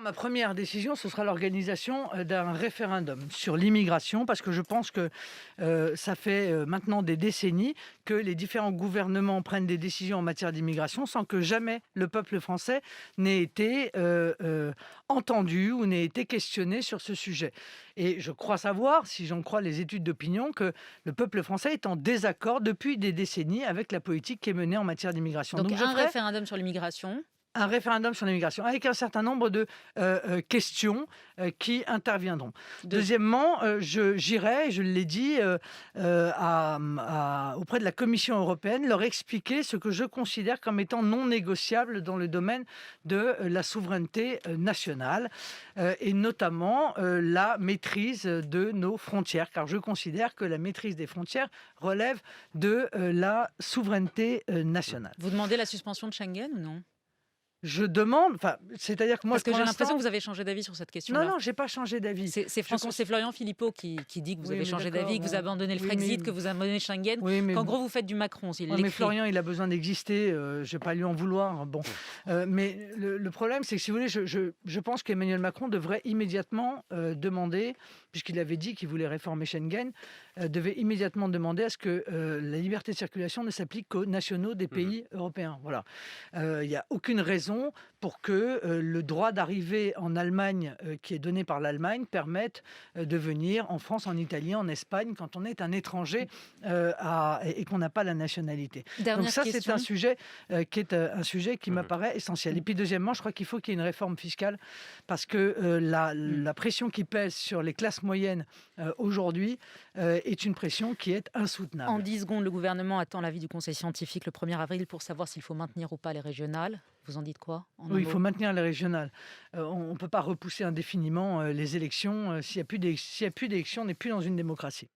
Ma première décision, ce sera l'organisation d'un référendum sur l'immigration, parce que je pense que ça fait maintenant des décennies que les différents gouvernements prennent des décisions en matière d'immigration sans que jamais le peuple français n'ait été entendu ou n'ait été questionné sur ce sujet. Et je crois savoir, si j'en crois les études d'opinion, que le peuple français est en désaccord depuis des décennies avec la politique qui est menée en matière d'immigration. Donc Donc je un ferai référendum sur l'immigration. un référendum sur l'immigration, avec un certain nombre de questions qui interviendront. De... Deuxièmement, j'irai, je l'ai dit, auprès de la Commission européenne, leur expliquer ce que je considère comme étant non négociable dans le domaine de la souveraineté nationale, et notamment la maîtrise de nos frontières, car je considère que la maîtrise des frontières relève de la souveraineté nationale. Vous demandez la suspension de Schengen ou non? Je demande, enfin, c'est-à-dire que moi, Parce que pour j'ai l'impression l'instant, que vous avez changé d'avis sur cette non, question-là. non, j'ai pas changé d'avis. C'est Florian Philippot qui dit que vous Oui, avez mais changé d'accord, d'avis, que vous bon. abandonnez le Oui, Frexit, mais que vous abandonnez Schengen, oui, mais qu'en bon. gros vous faites du Macron, s'il Ouais, mais l'écrit. Florian, il a besoin d'exister. Je vais pas lui en vouloir. Bon, mais le problème, c'est que si vous voulez, je pense qu'Emmanuel Macron devrait immédiatement demander, puisqu'il avait dit qu'il voulait réformer Schengen, devait immédiatement demander à ce que la liberté de circulation ne s'applique qu'aux nationaux des pays européens. Voilà. Il n'y a aucune raison pour que le droit d'arriver en Allemagne, qui est donné par l'Allemagne, permette de venir en France, en Italie, en Espagne, quand on est un étranger et qu'on n'a pas la nationalité. Donc Dernière ça, c'est question. un sujet qui m'apparaît essentiel. Et puis deuxièmement, je crois qu'il faut qu'il y ait une réforme fiscale, parce que la pression qui pèse sur les classes moyennes aujourd'hui est une pression qui est insoutenable. En 10 secondes, le gouvernement attend l'avis du Conseil scientifique le 1er avril pour savoir s'il faut maintenir ou pas les régionales. Vous en dites quoi en un Oui, il mot? faut maintenir les régionales. On ne peut pas repousser indéfiniment les élections. S'il n'y a plus d'élections, on n'est plus dans une démocratie.